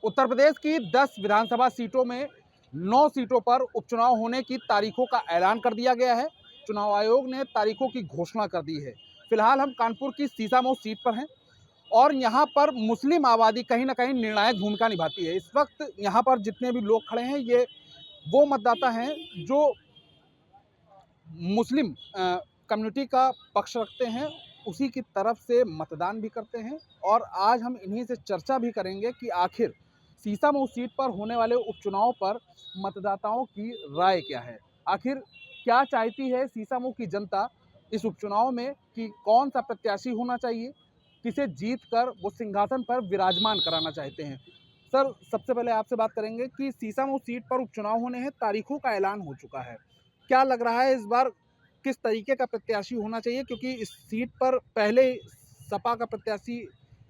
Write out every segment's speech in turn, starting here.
उत्तर प्रदेश की 10 विधानसभा सीटों में 9 सीटों पर उपचुनाव होने की तारीखों का ऐलान कर दिया गया है। चुनाव आयोग ने तारीखों की घोषणा कर दी है। फिलहाल हम कानपुर की सीसामऊ सीट पर हैं और यहाँ पर मुस्लिम आबादी कहीं ना कहीं निर्णायक भूमिका निभाती है। इस वक्त यहाँ पर जितने भी लोग खड़े हैं ये वो मतदाता हैं जो मुस्लिम कम्युनिटी का पक्ष रखते हैं, उसी की तरफ से मतदान भी करते हैं। और आज हम इन्हीं से चर्चा भी करेंगे कि आखिर सीसामऊ सीट पर होने वाले उपचुनाव पर मतदाताओं की राय क्या है। आखिर क्या चाहती है सीसामऊ की जनता इस उपचुनाव में कि कौन सा प्रत्याशी होना चाहिए, किसे जीत कर वो सिंहासन पर विराजमान कराना चाहते हैं। सर, सबसे पहले आपसे बात करेंगे कि सीसामऊ सीट पर उपचुनाव होने हैं, तारीखों का ऐलान हो चुका है। क्या लग रहा है इस बार किस तरीके का प्रत्याशी होना चाहिए, क्योंकि इस सीट पर पहले सपा का प्रत्याशी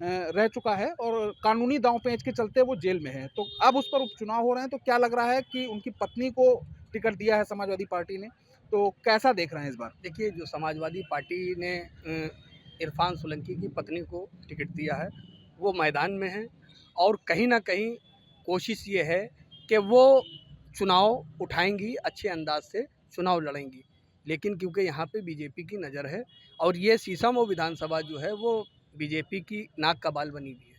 रह चुका है और कानूनी दांव पेंच के चलते वो जेल में है, तो अब उस पर उपचुनाव हो रहे हैं। तो क्या लग रहा है कि उनकी पत्नी को टिकट दिया है समाजवादी पार्टी ने, तो कैसा देख रहे हैं इस बार? देखिए, जो समाजवादी पार्टी ने इरफान सोलंकी की पत्नी को टिकट दिया है वो मैदान में है और कहीं ना कहीं कोशिश ये है कि वो चुनाव उठाएंगी, अच्छे अंदाज से चुनाव लड़ेंगी। लेकिन क्योंकि यहाँ पे बीजेपी की नज़र है और ये सीसामऊ विधानसभा जो है वो बीजेपी की नाक का बाल बनी हुई है,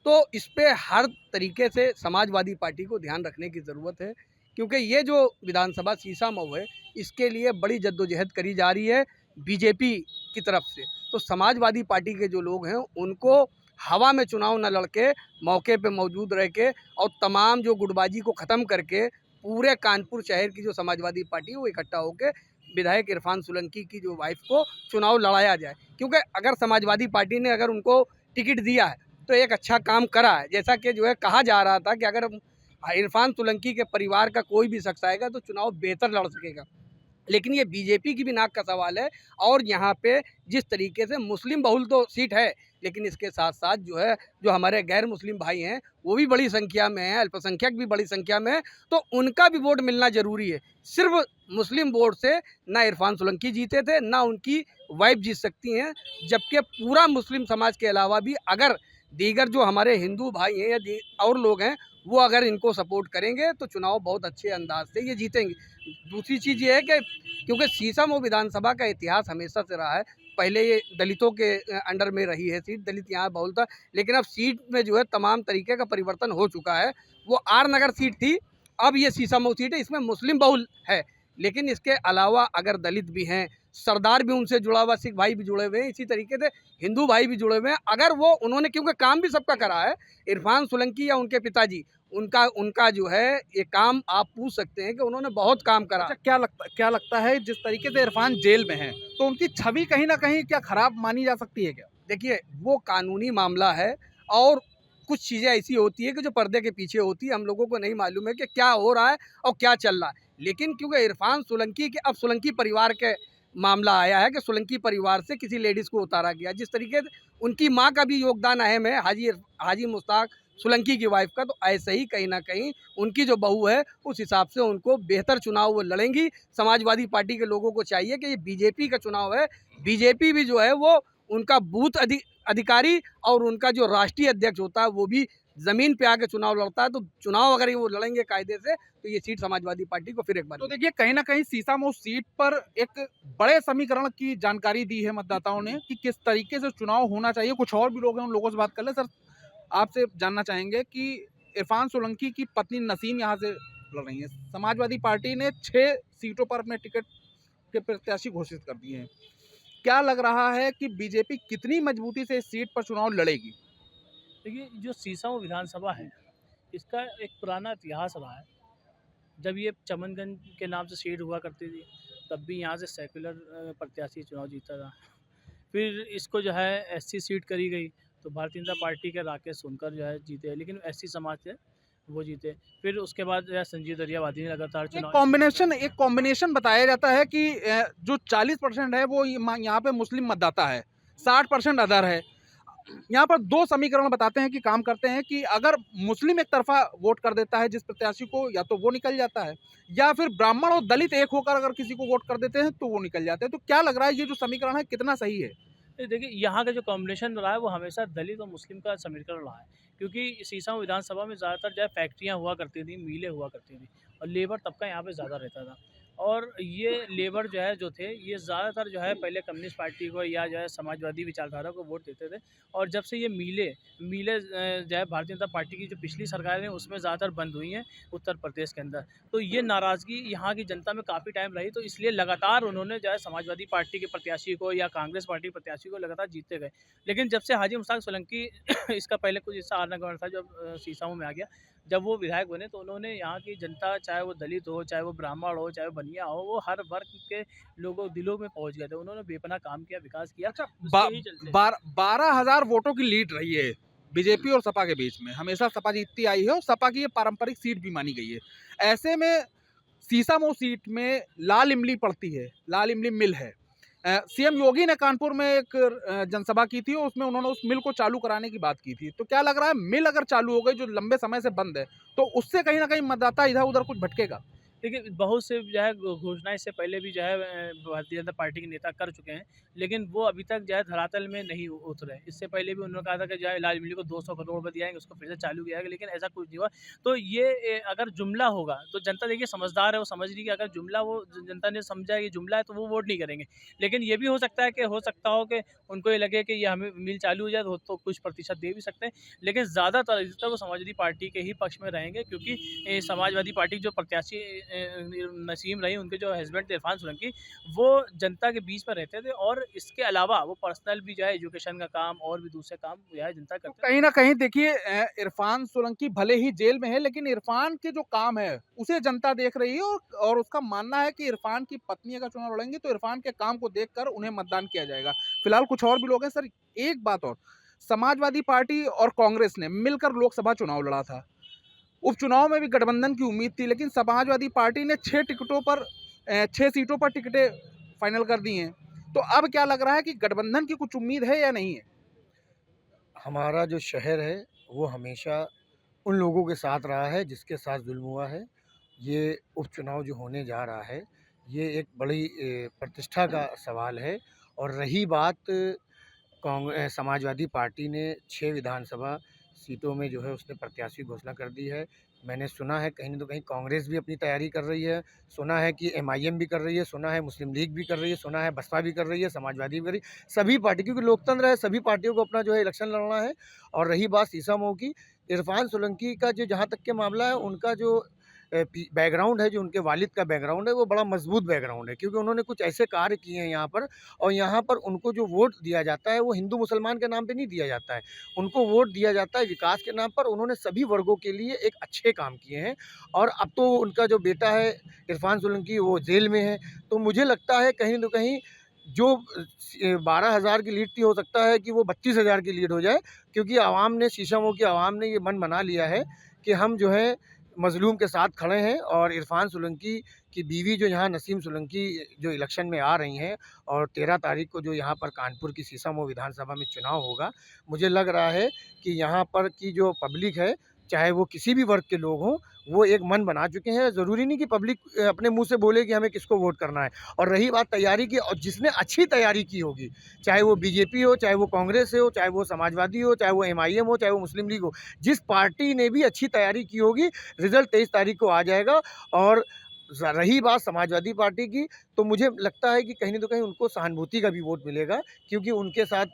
तो इस पे हर तरीके से समाजवादी पार्टी को ध्यान रखने की ज़रूरत है। क्योंकि ये जो विधानसभा सीसामऊ है इसके लिए बड़ी जद्दोजहद करी जा रही है बीजेपी की तरफ से। तो समाजवादी पार्टी के जो लोग हैं उनको हवा में चुनाव न लड़के मौके पे मौजूद रह के और तमाम जो गुटबाजी को ख़त्म करके पूरे कानपुर शहर की जो समाजवादी पार्टी है वो इकट्ठा होकर विधायक इरफान सोलंकी की जो वाइफ को चुनाव लड़ाया जाए। क्योंकि अगर समाजवादी पार्टी ने अगर उनको टिकट दिया है तो एक अच्छा काम करा है। जैसा कि जो है कहा जा रहा था कि अगर इरफान सोलंकी के परिवार का कोई भी शख्स आएगा तो चुनाव बेहतर लड़ सकेगा। लेकिन ये बीजेपी की भी नाक का सवाल है और यहाँ पे जिस तरीके से मुस्लिम बहुल तो सीट है, लेकिन इसके साथ साथ जो है जो हमारे गैर मुस्लिम भाई हैं वो भी बड़ी संख्या में हैं, अल्पसंख्यक भी बड़ी संख्या में है, तो उनका भी वोट मिलना ज़रूरी है। सिर्फ मुस्लिम वोट से ना इरफान सोलंकी जीते थे ना उनकी वाइफ जीत सकती हैं, जबकि पूरा मुस्लिम समाज के अलावा भी अगर दीगर जो हमारे हिंदू भाई हैं या और लोग हैं वो अगर इनको सपोर्ट करेंगे तो चुनाव बहुत अच्छे अंदाज से ये जीतेंगे। दूसरी चीज़ ये है कि क्योंकि सीसामऊ विधानसभा का इतिहास हमेशा से रहा है, पहले ये दलितों के अंडर में रही है सीट, दलित यहाँ बहुल था, लेकिन अब सीट में जो है तमाम तरीके का परिवर्तन हो चुका है। वो आर नगर सीट थी, अब ये सीसामऊ सीट है, इसमें मुस्लिम बहुल है। लेकिन इसके अलावा अगर दलित भी हैं, सरदार भी उनसे जुड़ा हुआ, सिख भाई भी जुड़े हुए हैं, इसी तरीके से हिंदू भाई भी जुड़े हुए हैं। अगर वो उन्होंने क्योंकि काम भी सबका करा है, इरफान सोलंकी या उनके पिताजी, उनका जो है ये काम आप पूछ सकते हैं कि उन्होंने बहुत काम करा। अच्छा, क्या लगता है जिस तरीके से इरफान जेल में है तो उनकी छवि कहीं ना कहीं क्या खराब मानी जा सकती है क्या? देखिए, वो कानूनी मामला है और कुछ चीज़ें ऐसी होती है कि जो पर्दे के पीछे होती है, हम लोगों को नहीं मालूम है कि क्या हो रहा है और क्या चल रहा है। लेकिन क्योंकि इरफान सोलंकी के अब सोलंकी परिवार के मामला आया है कि सोलंकी परिवार से किसी लेडीज़ को उतारा गया, जिस तरीके से उनकी माँ का भी योगदान अहम है, हाजी मुश्ताक सोलंकी की वाइफ का, तो ऐसे ही कहीं ना कहीं उनकी जो बहू है उस हिसाब से उनको बेहतर चुनाव वो लड़ेंगी। समाजवादी पार्टी के लोगों को चाहिए कि ये बीजेपी का चुनाव है, बीजेपी भी जो है वो उनका बूथ अधिकारी और उनका जो राष्ट्रीय अध्यक्ष होता है वो भी ज़मीन पे आके चुनाव लड़ता है। तो चुनाव अगर वो लड़ेंगे कायदे से तो ये सीट समाजवादी पार्टी को फिर एक बार। तो देखिए, कहीं ना कहीं सीसामऊ सीट पर एक बड़े समीकरण की जानकारी दी है मतदाताओं ने कि किस तरीके से चुनाव होना चाहिए। कुछ और भी लोग हैं, उन लोगों से बात कर ले। सर, आपसे जानना चाहेंगे कि इरफान सोलंकी की पत्नी नसीम यहाँ से लड़ रही है, समाजवादी पार्टी ने 6 सीटों पर अपने टिकट के प्रत्याशी घोषित कर दिए हैं। क्या लग रहा है कि बीजेपी कितनी मजबूती से इस सीट पर चुनाव लड़ेगी? देखिए, जो सीसामऊ विधानसभा है इसका एक पुराना इतिहास रहा है। जब ये चमनगंज के नाम से सीट हुआ करती थी तब भी यहाँ से सेकुलर प्रत्याशी चुनाव जीता था। फिर इसको जो है एससी सीट करी गई तो भारतीय जनता पार्टी के राकेश सोनकर जो है जीते, लेकिन एससी समाज से वो जीते। फिर उसके बाद जो है संजीव दरियावादी ने लगातार चुनाव एक कॉम्बिनेशन बताया जाता है कि जो 40% है वो यहाँ पे मुस्लिम मतदाता है, 60% अदर है। यहाँ पर 2 समीकरण बताते हैं कि काम करते हैं कि अगर मुस्लिम एक तरफा वोट कर देता है जिस प्रत्याशी को, या तो वो निकल जाता है, या फिर ब्राह्मण और दलित एक होकर अगर किसी को वोट कर देते हैं तो वो निकल जाते हैं। तो क्या लग रहा है ये जो समीकरण है कितना सही है? देखिए, यहाँ का जो कॉम्बिनेशन रहा है वो हमेशा दलित और मुस्लिम का समीकरण रहा है, क्योंकि सीसामऊ विधानसभा में ज़्यादातर जो है फैक्ट्रियाँ हुआ करती थी, मिलें हुआ करती थी और लेबर तबका यहाँ पे ज़्यादा रहता था। और ये लेबर जो थे ये ज़्यादातर जो है पहले कम्युनिस्ट पार्टी को या जो है समाजवादी विचारधारा को वोट देते थे। और जब से ये मिलें जो है भारतीय जनता पार्टी की जो पिछली सरकारें हैं उसमें ज़्यादातर बंद हुई हैं उत्तर प्रदेश के अंदर। तो ये नाराज़गी यहाँ की जनता में काफ़ी टाइम रही, तो इसलिए लगातार उन्होंने जो है समाजवादी पार्टी के प्रत्याशी को या कांग्रेस पार्टी के प्रत्याशी को लगातार जीतते गए। लेकिन जब से हाजी मुश्ताक सोलंकी इसका पहले कुछ हिस्सा आरना गवर्नर था जब सीसामऊ में आ गया, जब वो विधायक बने तो उन्होंने यहाँ की जनता, चाहे वो दलित हो, चाहे वो ब्राह्मण हो, चाहे वो बनिया हो, वो हर वर्ग के लोगों दिलों में पहुँच गए थे। उन्होंने बेपनाह काम किया, विकास किया। अच्छा, उसके ही चलते 12,000 वोटों की लीड रही है बीजेपी और सपा के बीच में। हमेशा सपा जीतती आई है और सपा की ये पारंपरिक सीट भी मानी गई है। ऐसे में सीसामऊ सीट में लाल इमली पड़ती है, लाल इमली मिल है। सीएम योगी ने कानपुर में एक जनसभा की थी और उसमें उन्होंने उस मिल को चालू कराने की बात की थी। तो क्या लग रहा है, मिल अगर चालू हो गई जो लंबे समय से बंद है, तो उससे कहीं ना कहीं मतदाता इधर उधर कुछ भटकेगा? देखिए, बहुत से जो है घोषणाएँ इससे पहले भी जो है भारतीय जनता पार्टी के नेता कर चुके हैं, लेकिन वो अभी तक जो है धरातल में नहीं उतरे। इससे पहले भी उन्होंने कहा था कि जो है इलाज मिली को 200 करोड़ रुपए दिए जाएँगे, उसको फिर से चालू किया जाएगा, लेकिन ऐसा कुछ नहीं हुआ। तो ये अगर जुमला होगा, तो जनता देखिए समझदार है, वो समझ रही है कि अगर जुमला वो जनता ने समझा ये जुमला है, तो वो वोट नहीं करेंगे। लेकिन ये भी हो सकता है कि उनको ये लगे कि ये हमें मिल चालू हो जाए तो कुछ प्रतिशत दे भी सकते हैं। लेकिन ज़्यादातर जितना वो समाजवादी पार्टी के ही पक्ष में रहेंगे, क्योंकि समाजवादी पार्टी के जो प्रत्याशी नसीम रही, उनके जो हस्बैंड थे इरफान सोलंकी, वो जनता के बीच में रहते थे और इसके अलावा वो पर्सनल भी जो है एजुकेशन का काम और भी दूसरे काम जो है जनता तो करते थे। कहीं ना कहीं देखिए, इरफान सोलंकी भले ही जेल में है, लेकिन इरफान के जो काम है उसे जनता देख रही है और उसका मानना है कि इरफान की पत्नी अगर चुनाव लड़ेंगी तो इरफान के काम को देखकर उन्हें मतदान किया जाएगा। फिलहाल कुछ और भी लोग हैं। सर, एक बात और, समाजवादी पार्टी और कांग्रेस ने मिलकर लोकसभा चुनाव लड़ा था। उपचुनाव में भी गठबंधन की उम्मीद थी, लेकिन समाजवादी पार्टी ने 6 सीटों पर टिकटें फाइनल कर दी हैं। तो अब क्या लग रहा है कि गठबंधन की कुछ उम्मीद है या नहीं है? हमारा जो शहर है वो हमेशा उन लोगों के साथ रहा है जिसके साथ जुल्म हुआ है। ये उपचुनाव जो होने जा रहा है ये एक बड़ी प्रतिष्ठा का सवाल है। और रही बात समाजवादी पार्टी ने 6 विधानसभा सीटों में जो है उसने प्रत्याशी घोषणा कर दी है। मैंने सुना है कहीं न तो कहीं कांग्रेस भी अपनी तैयारी कर रही है, सुना है कि एमआईएम भी कर रही है, सुना है मुस्लिम लीग भी कर रही है, सुना है बसपा भी कर रही है, समाजवादी भी कर रही है। सभी पार्टी, क्योंकि लोकतंत्र है, सभी पार्टियों को अपना जो है इलेक्शन लड़ना है। और रही बात सीसामऊ की, इरफान सोलंकी का जो जहाँ तक के मामला है, उनका जो बैकग्राउंड है, जो उनके वालिद का बैकग्राउंड है, वो बड़ा मजबूत बैकग्राउंड है, क्योंकि उन्होंने कुछ ऐसे कार्य किए हैं यहाँ पर। और यहाँ पर उनको जो वोट दिया जाता है वो हिंदू मुसलमान के नाम पे नहीं दिया जाता है, उनको वोट दिया जाता है विकास के नाम पर। उन्होंने सभी वर्गों के लिए एक अच्छे काम किए हैं। और अब तो उनका जो बेटा है इरफान सोलंकी, वो जेल में है। तो मुझे लगता है कहीं न कहीं जो 12,000 की लीड थी, हो सकता है कि वो 32,000 की लीड हो जाए, क्योंकि आवाम ने, सीसामऊ की आवाम ने ये मन बना लिया है कि हम जो है मज़लूम के साथ खड़े हैं। और इरफान सोलंकी की बीवी जो यहाँ नसीम सोलंकी जो इलेक्शन में आ रही हैं, और 13 तारीख को जो यहाँ पर कानपुर की सीसामऊ विधानसभा में चुनाव होगा, मुझे लग रहा है कि यहाँ पर की जो पब्लिक है, चाहे वो किसी भी वर्ग के लोग हों, वो एक मन बना चुके हैं। ज़रूरी नहीं कि पब्लिक अपने मुँह से बोले कि हमें किसको वोट करना है। और रही बात तैयारी की, और जिसने अच्छी तैयारी की होगी, चाहे वो बीजेपी हो, चाहे वो कांग्रेस हो, चाहे वो समाजवादी हो, चाहे वो एमआईएम हो, चाहे वो मुस्लिम लीग हो, जिस पार्टी ने भी अच्छी तैयारी की होगी, रिज़ल्ट 23 तारीख को आ जाएगा। और रही बात समाजवादी पार्टी की, तो मुझे लगता है कि कहीं न तो कहीं उनको सहानुभूति का भी वोट मिलेगा, क्योंकि उनके साथ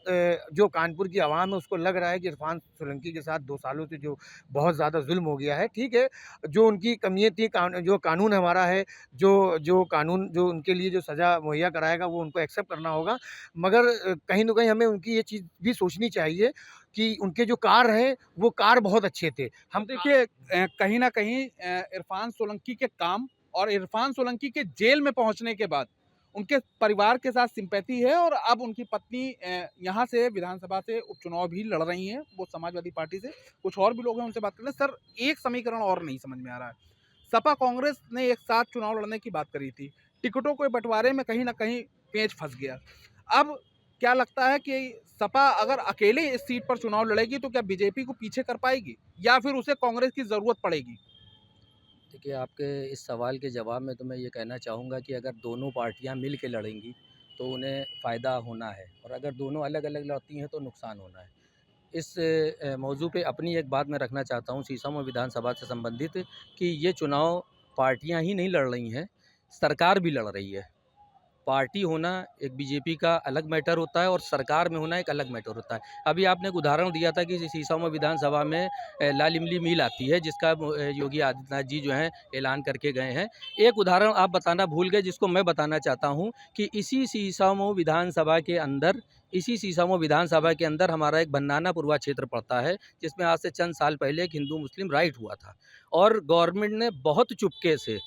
जो कानपुर की आवाम है, उसको लग रहा है कि इरफान सोलंकी के साथ 2 सालों से जो बहुत ज़्यादा जुल्म हो गया है। ठीक है, जो उनकी कमियाँ थी, जो कानून हमारा है, जो कानून जो उनके लिए जो सज़ा मुहैया कराएगा, वो उनको एक्सेप्ट करना होगा। मगर कहीं न कहीं हमें उनकी ये चीज़ भी सोचनी चाहिए कि उनके जो कार्य हैं, वो कार्य बहुत अच्छे थे। हम देखिए, कहीं ना कहीं इरफान सोलंकी के काम और इरफान सोलंकी के जेल में पहुंचने के बाद उनके परिवार के साथ सिंपैथी है, और अब उनकी पत्नी यहाँ से विधानसभा से उपचुनाव भी लड़ रही हैं, वो समाजवादी पार्टी से। कुछ और भी लोग हैं, उनसे बात करते हैं। सर, एक समीकरण और नहीं समझ में आ रहा है। सपा कांग्रेस ने एक साथ चुनाव लड़ने की बात करी थी, टिकटों के बंटवारे में कहीं ना कहीं पेंच फंस गया। अब क्या लगता है कि सपा अगर अकेले इस सीट पर चुनाव लड़ेगी तो क्या बीजेपी को पीछे कर पाएगी, या फिर उसे कांग्रेस की ज़रूरत पड़ेगी? देखिए, आपके इस सवाल के जवाब में तो मैं ये कहना चाहूँगा कि अगर दोनों पार्टियाँ मिल के लड़ेंगी तो उन्हें फ़ायदा होना है, और अगर दोनों अलग अलग लड़ती हैं तो नुकसान होना है। इस मौजू पे अपनी एक बात मैं रखना चाहता हूँ सीसामऊ विधानसभा से संबंधित, कि ये चुनाव पार्टियां ही नहीं लड़ रही हैं, सरकार भी लड़ रही है। पार्टी होना एक बीजेपी का अलग मैटर होता है और सरकार में होना एक अलग मैटर होता है। अभी आपने एक उदाहरण दिया था कि सीसामऊ विधानसभा में लाल इमली मिल आती है, जिसका योगी आदित्यनाथ जी जो हैं ऐलान करके गए हैं। एक उदाहरण आप बताना भूल गए, जिसको मैं बताना चाहता हूं कि इसी सीसामऊ विधानसभा के अंदर हमारा एक बन्नाना पूर्वा क्षेत्र पड़ता है, जिसमें आज से चंद साल पहले एक हिंदू मुस्लिम राइट हुआ था, और गवर्नमेंट ने बहुत चुपके से,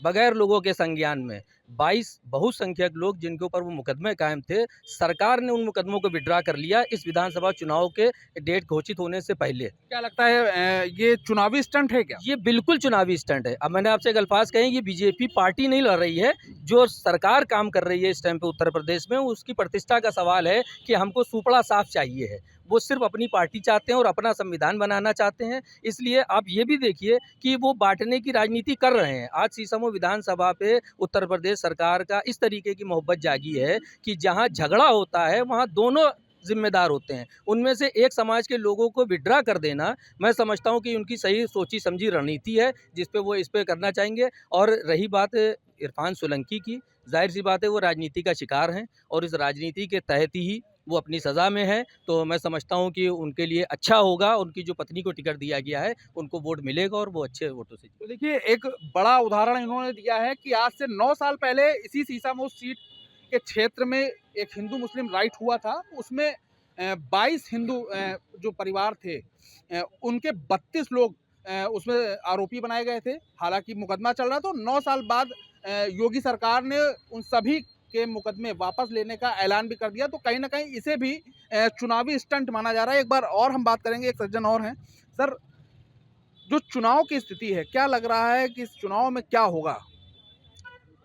बगैर लोगों के संज्ञान में, 22 बहुसंख्यक लोग जिनके ऊपर वो मुकदमे कायम थे, सरकार ने उन मुकदमों को विड्रा कर लिया इस विधानसभा चुनाव के डेट घोषित होने से पहले। क्या लगता है ये चुनावी स्टंट है क्या? ये बिल्कुल चुनावी स्टंट है। अब मैंने आपसे एक अल्फाज कहे, ये बीजेपी पार्टी नहीं लड़ रही है, जो सरकार काम कर रही है इस टाइम पे उत्तर प्रदेश में, उसकी प्रतिष्ठा का सवाल है कि हमको सुपड़ा साफ चाहिए है। वो सिर्फ अपनी पार्टी चाहते हैं और अपना संविधान बनाना चाहते हैं। इसलिए आप ये भी देखिए कि वो बांटने की राजनीति कर रहे हैं। आज सीसामऊ विधानसभा पे उत्तर प्रदेश सरकार का इस तरीके की मोहब्बत जागी है कि जहाँ झगड़ा होता है वहाँ दोनों जिम्मेदार होते हैं। उनमें से एक समाज के लोगों को विड्रा कर देना, मैं समझता हूँ कि उनकी सही सोची समझी रणनीति है, जिस पे वो इस पे करना चाहेंगे। और रही बात इरफान सोलंकी की, जाहिर सी बात है वो राजनीति का शिकार हैं, और इस राजनीति के तहत ही वो अपनी सज़ा में है। तो मैं समझता हूँ कि उनके लिए अच्छा होगा, उनकी जो पत्नी को टिकट दिया गया है उनको वोट मिलेगा और वो अच्छे वोटों से। तो देखिए, एक बड़ा उदाहरण इन्होंने दिया है कि आज से 9 साल पहले इसी सीसामऊ सीट के क्षेत्र में एक हिंदू मुस्लिम राइट हुआ था। उसमें 22 हिंदू जो परिवार थे, उनके 32 लोग उसमें आरोपी बनाए गए थे। हालांकि मुकदमा चल रहा, तो 9 साल बाद योगी सरकार ने उन सभी के मुकदमे वापस लेने का ऐलान भी कर दिया। तो कहीं ना कहीं इसे भी चुनावी स्टंट माना जा रहा है। एक बार और हम बात करेंगे, एक सज्जन और हैं। सर, जो चुनाव की स्थिति है, क्या लग रहा है कि इस चुनाव में क्या होगा?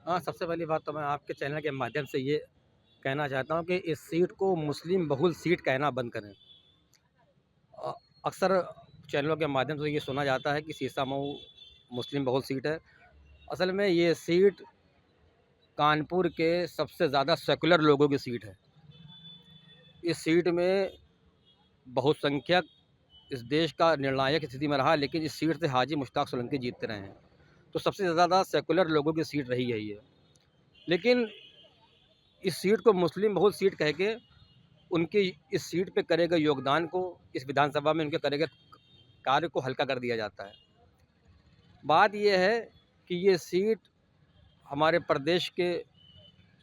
हाँ, सबसे पहली बात तो मैं आपके चैनल के माध्यम से ये कहना चाहता हूँ कि इस सीट को मुस्लिम बहुल सीट कहना बंद करें। अक्सर चैनलों के माध्यम से ये सुना जाता है कि सीसामऊ मुस्लिम बहुल सीट है। असल में ये सीट कानपुर के सबसे ज़्यादा सेकुलर लोगों की सीट है। इस सीट में बहुसंख्यक इस देश का निर्णायक स्थिति में रहा, लेकिन इस सीट से हाजी मुश्ताक सोलंकी जीतते रहे हैं। तो सबसे ज़्यादा सेकुलर लोगों की सीट रही है ये। लेकिन इस सीट को मुस्लिम बहुल सीट कह के उनकी इस सीट पे करे गए योगदान को, इस विधानसभा में उनके करे गए कार्य को हल्का कर दिया जाता है। बात यह है कि ये सीट हमारे प्रदेश के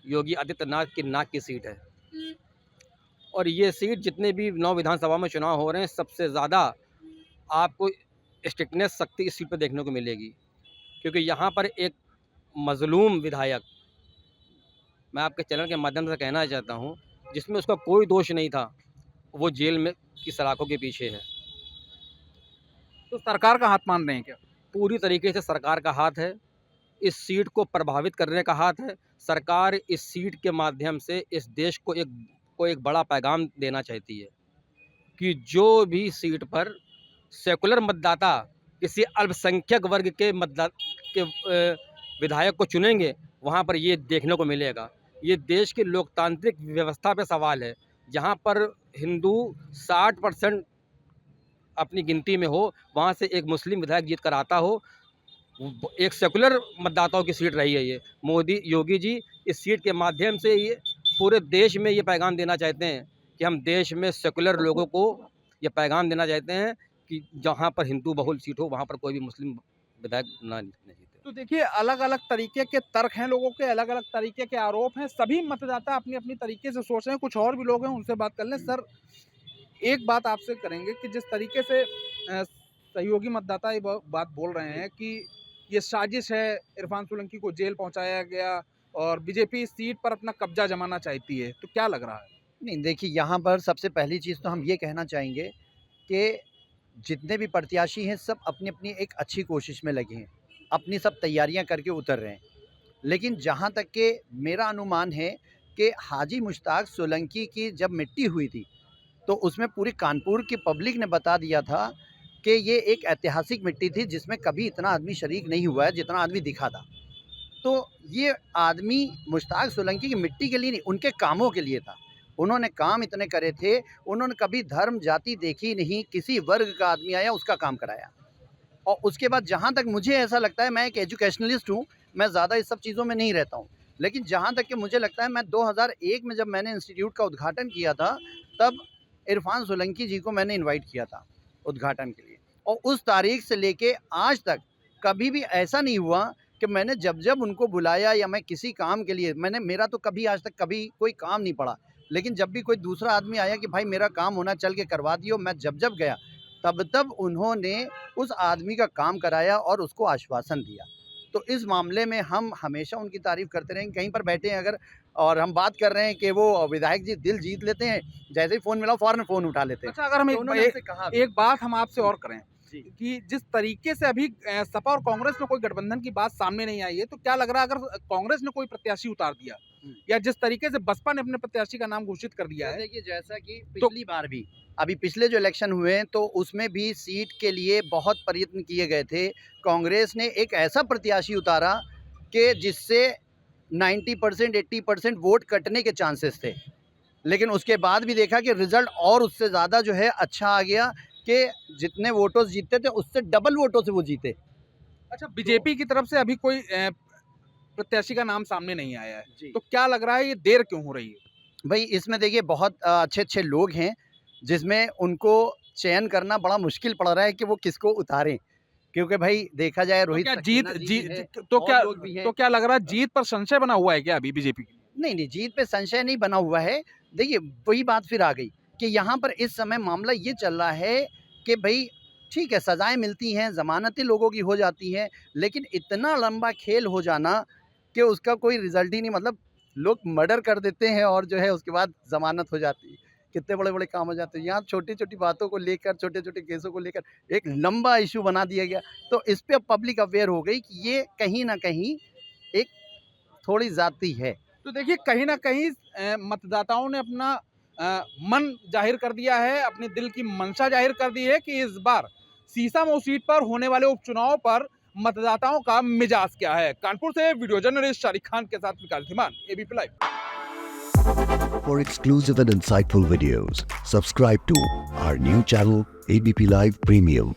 योगी आदित्यनाथ की नाक की सीट है, और ये सीट जितने भी 9 विधानसभा में चुनाव हो रहे हैं, सबसे ज़्यादा आपको स्ट्रिक्टनेस शक्ति इस सीट पर देखने को मिलेगी। क्योंकि यहाँ पर एक मज़लूम विधायक, मैं आपके चैनल के माध्यम से कहना चाहता हूँ, जिसमें उसका कोई दोष नहीं था, वो जेल में की सलाखों के पीछे है। तो सरकार का हाथ मान रहे हैं क्या? पूरी तरीके से सरकार का हाथ है, इस सीट को प्रभावित करने का हाथ है। सरकार इस सीट के माध्यम से इस देश को एक बड़ा पैगाम देना चाहती है कि जो भी सीट पर सेकुलर मतदाता किसी अल्पसंख्यक वर्ग के विधायक को चुनेंगे, वहाँ पर ये देखने को मिलेगा। ये देश की लोकतांत्रिक व्यवस्था पे सवाल है, जहाँ पर हिंदू 60% अपनी गिनती में हो, वहाँ से एक मुस्लिम विधायक जीत कर आता हो। एक सेकुलर मतदाताओं की सीट रही है ये। योगी जी इस सीट के माध्यम से ये पूरे देश में ये पैगाम देना चाहते हैं कि हम देश में सेकुलर लोगों को ये पैगाम देना चाहते हैं कि जहाँ पर हिंदू बहुल सीट हो, वहाँ पर कोई भी मुस्लिम विधायक ना जीते। तो देखिए, अलग अलग तरीके के तर्क हैं लोगों के, अलग अलग तरीके के आरोप हैं। सभी मतदाता अपनी अपनी तरीके से सोच रहे हैं। कुछ और भी लोग हैं, उनसे बात कर लें। सर, एक बात आपसे करेंगे कि जिस तरीके से सहयोगी मतदाता ये बात बोल रहे हैं कि ये साजिश है, इरफान सोलंकी को जेल पहुंचाया गया और बीजेपी इस सीट पर अपना कब्जा जमाना चाहती है, तो क्या लग रहा है? नहीं, देखिए, यहाँ पर सबसे पहली चीज़ तो हम ये कहना चाहेंगे कि जितने भी प्रत्याशी हैं, सब अपनी अपनी एक अच्छी कोशिश में लगे हैं, अपनी सब तैयारियां करके उतर रहे हैं। लेकिन जहाँ तक के मेरा अनुमान है कि हाजी मुश्ताक सोलंकी की जब मिट्टी हुई थी, तो उसमें पूरी कानपुर की पब्लिक ने बता दिया था कि ये एक ऐतिहासिक मिट्टी थी, जिसमें कभी इतना आदमी शरीक नहीं हुआ है जितना आदमी दिखा था। तो ये आदमी मुश्ताक सोलंकी की मिट्टी के लिए नहीं, उनके कामों के लिए था। उन्होंने काम इतने करे थे, उन्होंने कभी धर्म जाति देखी नहीं, किसी वर्ग का आदमी आया उसका काम कराया। और उसके बाद जहाँ तक मुझे ऐसा लगता है, मैं एक एजुकेशनलिस्ट हूँ, मैं ज़्यादा इस सब चीज़ों में नहीं रहता हूँ, लेकिन जहाँ तक कि मुझे लगता है, मैं 2001 में जब मैंने इंस्टीट्यूट का उद्घाटन किया था, तब इरफान सोलंकी जी को मैंने इनवाइट किया था उद्घाटन के लिए। और उस तारीख से लेके आज तक कभी भी ऐसा नहीं हुआ कि मैंने जब उनको बुलाया या मैं किसी काम के लिए, मेरा तो कभी आज तक कभी कोई काम नहीं पड़ा, लेकिन जब भी कोई दूसरा आदमी आया कि भाई मेरा काम होना, चल के करवा दियो, मैं जब गया तब उन्होंने उस आदमी का काम कराया और उसको आश्वासन दिया। तो इस मामले में हम हमेशा उनकी तारीफ़ करते रहेंगे। कहीं पर बैठे हैं अगर और हम बात कर रहे हैं कि वो विधायक जी दिल जीत लेते हैं, जैसे ही फ़ोन मिला फ़ौरन फ़ोन उठा लेते हैं। अच्छा, अगर हम तो उन्होंने हमसे कहा भी। एक बात हम आपसे और करें जी। कि जिस तरीके से अभी सपा और कांग्रेस में कोई गठबंधन की बात सामने नहीं आई है, तो क्या लग रहा है अगर कांग्रेस ने कोई प्रत्याशी उतार दिया या जिस तरीके से बसपा ने अपने प्रत्याशी का नाम घोषित कर दिया है? देखिए, जैसा कि पिछली बार भी, अभी पिछले जो इलेक्शन हुए हैं, तो उसमें भी सीट के लिए बहुत प्रयत्न किए गए थे। कांग्रेस ने एक ऐसा प्रत्याशी उतारा कि जिससे 90% 80% वोट कटने के चांसेस थे, लेकिन उसके बाद भी देखा कि रिजल्ट और उससे ज़्यादा जो है अच्छा आ गया कि जितने वोटों से जीतते थे उससे डबल वोटों से वो जीते। अच्छा, बीजेपी की तरफ से अभी कोई प्रत्याशी का नाम सामने नहीं आया है, जी। तो क्या लग रहा है ये देर क्यों हो रही है? भाई इसमें देखिए बहुत अच्छे लोग हैं, जिसमें उनको चयन करना बड़ा मुश्किल पड़ रहा है कि वो किसको उतारें, क्योंकि भाई देखा जाए तो रोहित क्या सक्सेना जी भी है, तो और क्या लोग भी हैं। तो क्या लग रहा है जीत पर संशय बना हुआ है क्या अभी बीजेपी की? नहीं, जीत पे संशय नहीं बना हुआ है। देखिए वही बात फिर आ गई कि यहाँ पर इस समय मामला ये चल रहा है कि भाई ठीक है, सज़ाएँ मिलती हैं, ज़मानतें लोगों की हो जाती हैं, लेकिन इतना लंबा खेल हो जाना कि उसका कोई रिज़ल्ट ही नहीं, मतलब लोग मर्डर कर देते हैं और जो है उसके बाद ज़मानत हो जाती है। कितने बड़े-बड़े काम हो जाते हैं। यहाँ छोटी-छोटी बातों को लेकर, छोटे-छोटे केसों को लेकर एक लंबा इश्यू बना दिया गया। तो इस पे अब पब्लिक अवेयर हो गई कि ये कहीं न कहीं एक थोड़ी ज़्यादती है। तो देखिए कहीं ना कहीं मतदाताओं ने अपना मन जाहिर कर दिया है, अपने दिल की मंशा जाहिर कर दी है कि इस बार सीसामऊ सीट पर होने वाले उपचुनाव पर मतदाताओं का मिजाज क्या है। कानपुर से वीडियो जर्नलिस्ट शारिक खान के साथ Vikas Dhiman, ABP live. For exclusive and insightful videos, subscribe to our new channel ABP Live Premium.